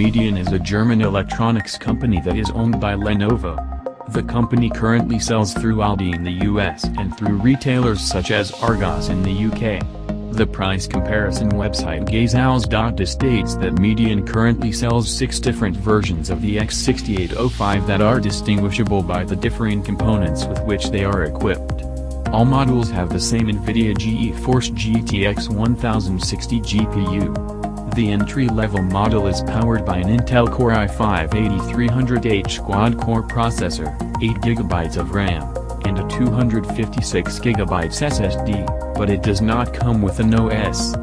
Medion is a German electronics company that is owned by Lenovo. The company currently sells through Aldi in the US and through retailers such as Argos in the UK. The price comparison website Gazals.de states that Medion currently sells 6 different versions of the X6805 that are distinguishable by the differing components with which they are equipped. All models have the same NVIDIA GeForce GTX 1060 GPU. The entry-level model is powered by an Intel Core i5-8300H quad-core processor, 8GB of RAM, and a 256GB SSD, but it does not come with a neues.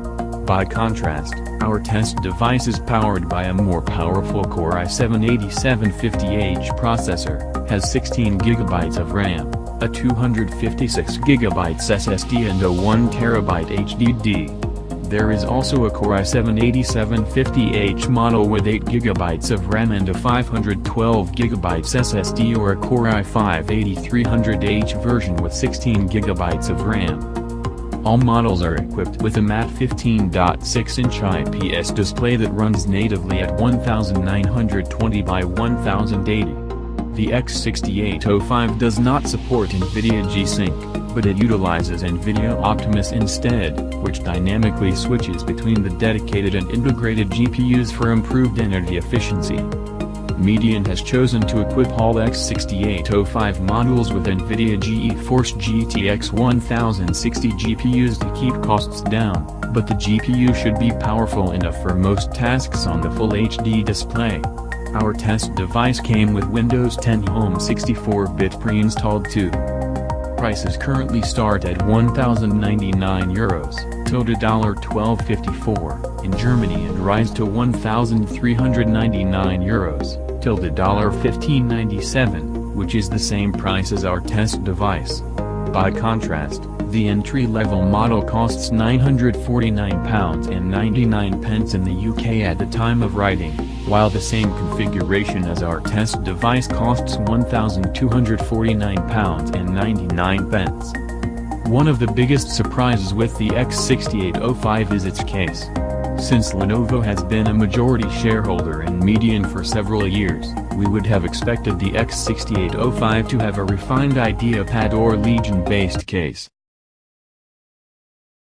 By contrast, our test device is powered by a more powerful Core i7-8750H processor, has 16GB of RAM, a 256GB SSD and a 1TB HDD. There is also a Core i7-8750H model with 8GB of RAM and a 512GB SSD, or a Core i5-8300H version with 16GB of RAM. All models are equipped with a matte 15.6-inch IPS display that runs natively at 1920 by 1080. The X6805 does not support NVIDIA G-Sync, but it utilizes NVIDIA Optimus instead, which dynamically switches between the dedicated and integrated GPUs for improved energy efficiency. Medion has chosen to equip all X6805 models with NVIDIA GeForce GTX 1060 GPUs to keep costs down, but the GPU should be powerful enough for most tasks on the Full HD display. Our test device came with Windows 10 Home 64-bit pre-installed too. Prices currently start at €1,099 tilde $1254 in Germany and rise to €1,399 tilde $1597, which is the same price as our test device. By contrast, the entry-level model costs £949.99 in the UK at the time of writing, while the same configuration as our test device costs £1,249.99. One of the biggest surprises with the X6805 is its case. Since Lenovo has been a majority shareholder in Medion for several years, we would have expected the X6805 to have a refined IdeaPad or Legion-based case.